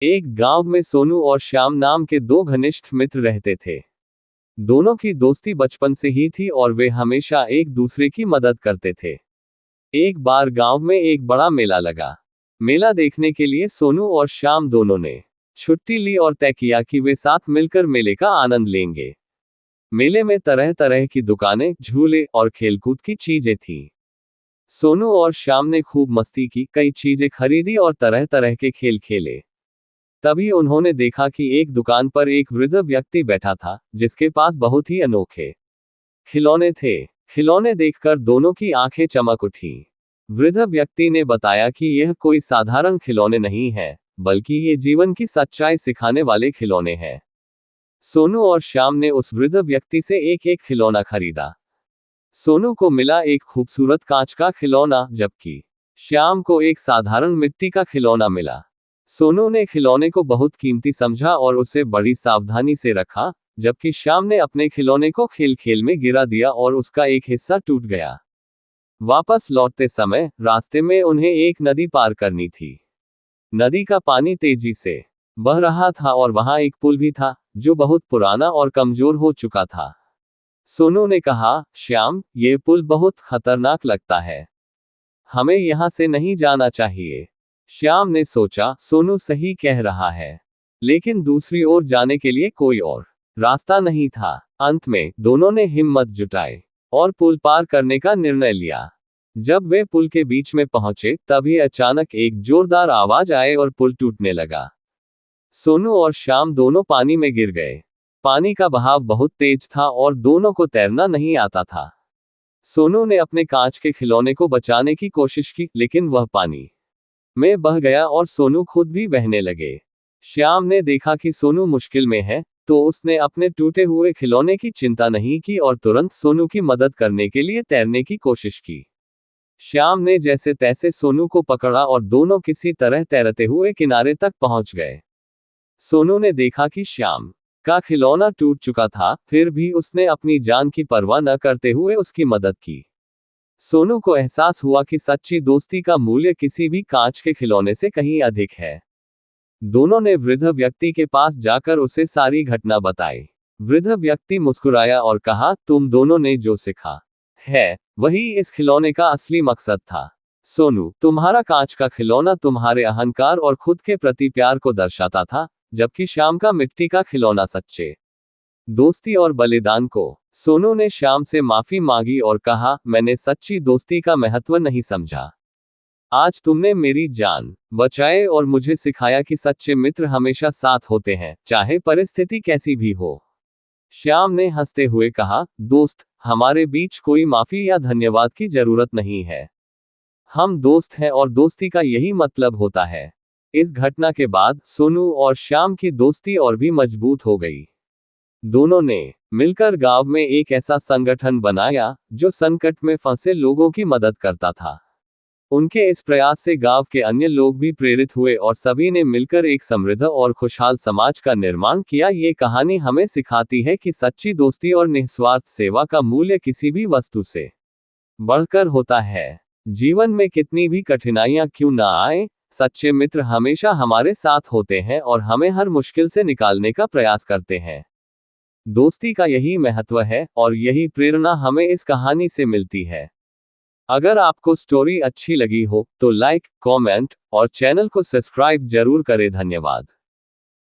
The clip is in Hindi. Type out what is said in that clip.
एक गांव में सोनू और श्याम नाम के दो घनिष्ठ मित्र रहते थे। दोनों की दोस्ती बचपन से ही थी और वे हमेशा एक दूसरे की मदद करते थे। एक बार गांव में एक बड़ा मेला लगा। मेला देखने के लिए सोनू और श्याम दोनों ने छुट्टी ली और तय किया कि वे साथ मिलकर मेले का आनंद लेंगे। मेले में तरह तरह की दुकानें, झूले और खेलकूद की चीजें थीं। सोनू और श्याम ने खूब मस्ती की, कई चीजें खरीदी और तरह तरह के खेल खेले। तभी उन्होंने देखा कि एक दुकान पर एक वृद्ध व्यक्ति बैठा था, जिसके पास बहुत ही अनोखे खिलौने थे। खिलौने देखकर दोनों की आंखें चमक उठी। वृद्ध व्यक्ति ने बताया कि यह कोई साधारण खिलौने नहीं है, बल्कि ये जीवन की सच्चाई सिखाने वाले खिलौने हैं। सोनू और श्याम ने उस वृद्ध व्यक्ति से एक एक खिलौना खरीदा। सोनू को मिला एक खूबसूरत कांच का खिलौना, जबकि श्याम को एक साधारण मिट्टी का खिलौना मिला। सोनू ने खिलौने को बहुत कीमती समझा और उसे बड़ी सावधानी से रखा, जबकि श्याम ने अपने खिलौने को खेल खेल में गिरा दिया और उसका एक हिस्सा टूट गया। वापस लौटते समय रास्ते में उन्हें एक नदी पार करनी थी। नदी का पानी तेजी से बह रहा था और वहां एक पुल भी था, जो बहुत पुराना और कमजोर हो चुका था। सोनू ने कहा, श्याम, ये पुल बहुत खतरनाक लगता है। हमें यहां से नहीं जाना चाहिए। श्याम ने सोचा, सोनू सही कह रहा है, लेकिन दूसरी ओर जाने के लिए कोई और रास्ता नहीं था। अंत में दोनों ने हिम्मत जुटाई और पुल पार करने का निर्णय लिया। जब वे पुल के बीच में पहुंचे, तभी अचानक एक जोरदार आवाज आई और पुल टूटने लगा। सोनू और श्याम दोनों पानी में गिर गए। पानी का बहाव बहुत तेज था और दोनों को तैरना नहीं आता था। सोनू ने अपने कांच के खिलौने को बचाने की कोशिश की, लेकिन वह पानी में बह गया और सोनू खुद भी बहने लगे। श्याम ने देखा कि सोनू मुश्किल में है, तो उसने अपने टूटे हुए खिलौने की चिंता नहीं की और तुरंत सोनू की मदद करने के लिए तैरने की कोशिश की। श्याम ने जैसे तैसे सोनू को पकड़ा और दोनों किसी तरह तैरते हुए किनारे तक पहुंच गए। सोनू ने देखा कि श्याम का खिलौना टूट चुका था, फिर भी उसने अपनी जान की परवाह न करते हुए उसकी मदद की। सोनू को एहसास हुआ कि सच्ची दोस्ती का मूल्य किसी भी कांच के खिलौने से कहीं अधिक है। दोनों ने वृद्ध व्यक्ति के पास जाकर उसे सारी घटना बताई। वृद्ध व्यक्ति मुस्कुराया और कहा, तुम दोनों ने जो सीखा है, वही इस खिलौने का असली मकसद था। सोनू, तुम्हारा कांच का खिलौना तुम्हारे अहंकार और खुद के प्रति प्यार को दर्शाता था, जबकि श्याम का मिट्टी का खिलौना सच्चे दोस्ती और बलिदान को। सोनू ने श्याम से माफी मांगी और कहा, मैंने सच्ची दोस्ती का महत्व नहीं समझा। आज तुमने मेरी जान बचाए और मुझे सिखाया कि सच्चे मित्र हमेशा साथ होते हैं, चाहे परिस्थिति कैसी भी हो। श्याम ने हंसते हुए कहा, दोस्त, हमारे बीच कोई माफी या धन्यवाद की जरूरत नहीं है। हम दोस्त हैं और दोस्ती का यही मतलब होता है। इस घटना के बाद सोनू और श्याम की दोस्ती और भी मजबूत हो गई। दोनों ने मिलकर गांव में एक ऐसा संगठन बनाया, जो संकट में फंसे लोगों की मदद करता था। उनके इस प्रयास से गांव के अन्य लोग भी प्रेरित हुए और सभी ने मिलकर एक समृद्ध और खुशहाल समाज का निर्माण किया। ये कहानी हमें सिखाती है कि सच्ची दोस्ती और निस्वार्थ सेवा का मूल्य किसी भी वस्तु से बढ़कर होता है। जीवन में कितनी भी कठिनाइयां क्यों ना आए, सच्चे मित्र हमेशा हमारे साथ होते हैं और हमें हर मुश्किल से निकालने का प्रयास करते हैं। दोस्ती का यही महत्व है और यही प्रेरणा हमें इस कहानी से मिलती है। अगर आपको स्टोरी अच्छी लगी हो तो लाइक, कमेंट और चैनल को सब्सक्राइब जरूर करें। धन्यवाद।